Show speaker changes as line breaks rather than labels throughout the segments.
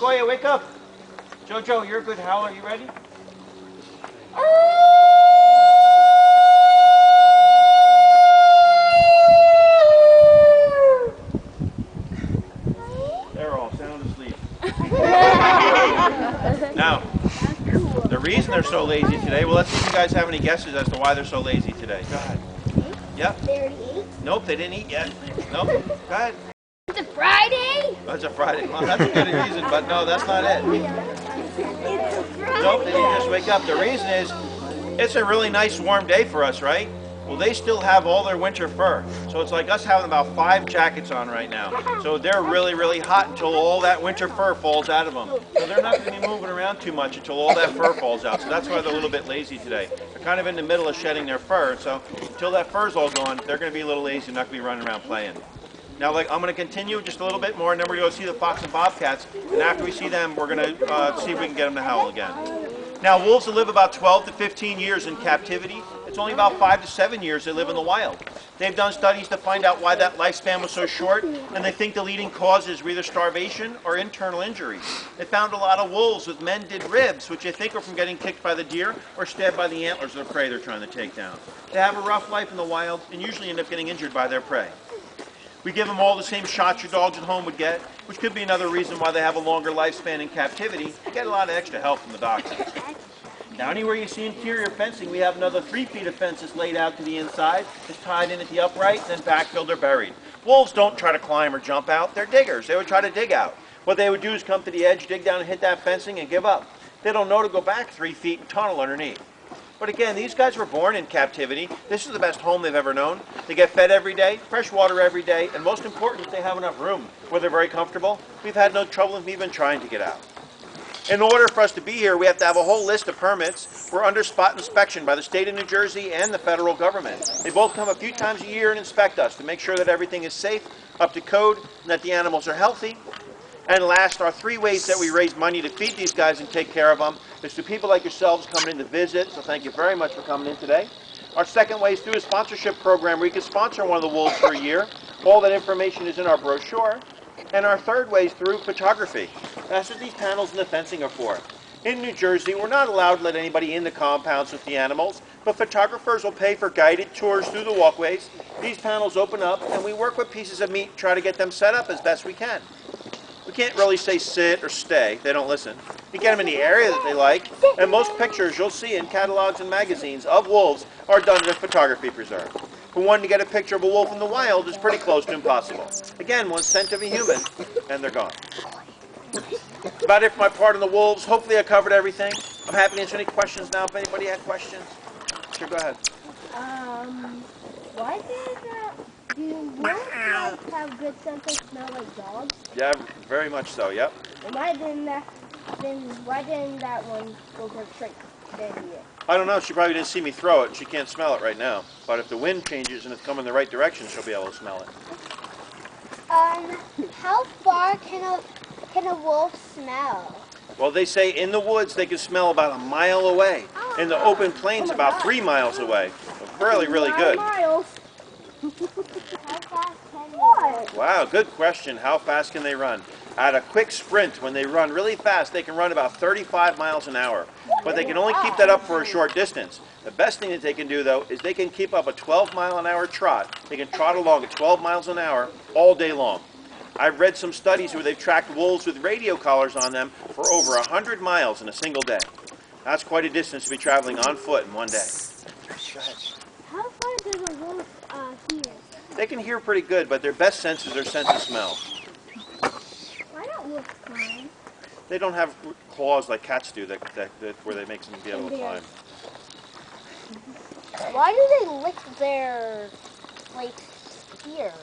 Sequoia, wake up. Jojo, you're a good howler. You ready? They're all sound asleep. Now, the reason they're so lazy today, well, let's see if you guys have any guesses as to why they're so lazy today. Go ahead. Yep.
They already ate?
Nope, they didn't eat yet. Nope. Go ahead.
It's a Friday?
Oh, it's a Friday. Well, that's a good reason, but no, that's not it.
It's a Friday.
Nope, they didn't just wake up. The reason is, it's a really nice warm day for us, right? Well, they still have all their winter fur. So it's like us having about 5 jackets on right now. So they're really, really hot until all that winter fur falls out of them. So they're not going to be moving around too much until all that fur falls out. So that's why they're a little bit lazy today. They're kind of in the middle of shedding their fur. So until that fur's all gone, they're going to be a little lazy and not going to be running around playing. Now, I'm going to continue just a little bit more, and then we're going to go see the fox and bobcats. And after we see them, we're going to see if we can get them to howl again. Now, wolves will live about 12 to 15 years in captivity. It's only about 5 to 7 years they live in the wild. They've done studies to find out why that lifespan was so short, and they think the leading causes were either starvation or internal injuries. They found a lot of wolves with mended ribs, which they think are from getting kicked by the deer or stabbed by the antlers of the prey they're trying to take down. They have a rough life in the wild and usually end up getting injured by their prey. We give them all the same shots your dogs at home would get, which could be another reason why they have a longer lifespan in captivity. They get a lot of extra help from the doctors. Now, anywhere you see interior fencing, we have another 3 feet of fences laid out to the inside. It's tied in at the upright, and then backfilled or buried. Wolves don't try to climb or jump out. They're diggers. They would try to dig out. What they would do is come to the edge, dig down and hit that fencing and give up. They don't know to go back 3 feet and tunnel underneath. But again, these guys were born in captivity. This is the best home they've ever known. They get fed every day, fresh water every day, and most important, they have enough room where they're very comfortable. We've had no trouble with even trying to get out. In order for us to be here, we have to have a whole list of permits. We're under spot inspection by the state of New Jersey and the federal government. They both come a few times a year and inspect us to make sure that everything is safe, up to code, and that the animals are healthy. And last, our 3 ways that we raise money to feed these guys and take care of them is to people like yourselves coming in to visit, so thank you very much for coming in today. Our second way is through a sponsorship program where you can sponsor one of the wolves for a year. All that information is in our brochure. And our third way is through photography. That's what these panels and the fencing are for. In New Jersey, we're not allowed to let anybody in the compounds with the animals, but photographers will pay for guided tours through the walkways. These panels open up, and we work with pieces of meat, try to get them set up as best we can. We can't really say sit or stay. They don't listen. We get them in the area that they like, and most pictures you'll see in catalogs and magazines of wolves are done in a photography preserve. For one to get a picture of a wolf in the wild is pretty close to impossible. Again, one scent of a human, and they're gone. About it for my part on the wolves. Hopefully I covered everything. I'm happy to answer any questions now if anybody had questions. Sure, go ahead.
Why do wolves have good sense of smell like dogs?
Yeah, very much so, yep.
And why didn't that one go straight there?
I don't know. She probably didn't see me throw it. She can't smell it right now. But if the wind changes and it's coming the right direction, she'll be able to smell it.
How far can a wolf smell?
Well, they say in the woods they can smell about 1 mile away. In the open plains, about 3 miles away. So really, really good.
9 miles. How fast can they run?
Wow, good question. How fast can they run? At a quick sprint, when they run really fast, they can run about 35 miles an hour. But they can only keep that up for a short distance. The best thing that they can do, though, is they can keep up a 12-mile-an-hour trot. They can trot along at 12 miles an hour all day long. I've read some studies where they've tracked wolves with radio collars on them for over 100 miles in a single day. That's quite a distance to be traveling on foot in one day.
How far does a wolf hear?
They can hear pretty good, but their best sense is their sense of smell.
Why don't wolves climb?
They don't have claws like cats do where they make them be able to climb.
Why do they lick their, ear?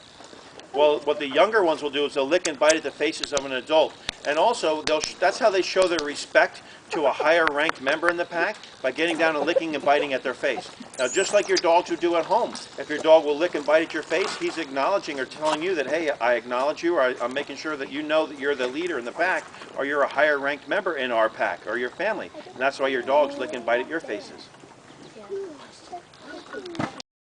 Well, what the younger ones will do is they'll lick and bite at the faces of an adult. And also, that's how they show their respect to a higher ranked member in the pack, by getting down and licking and biting at their face. Now, just like your dogs would do at home, if your dog will lick and bite at your face, he's acknowledging or telling you that, hey, I acknowledge you, or I'm making sure that you know that you're the leader in the pack, or you're a higher ranked member in our pack, or your family. And that's why your dogs lick and bite at your faces.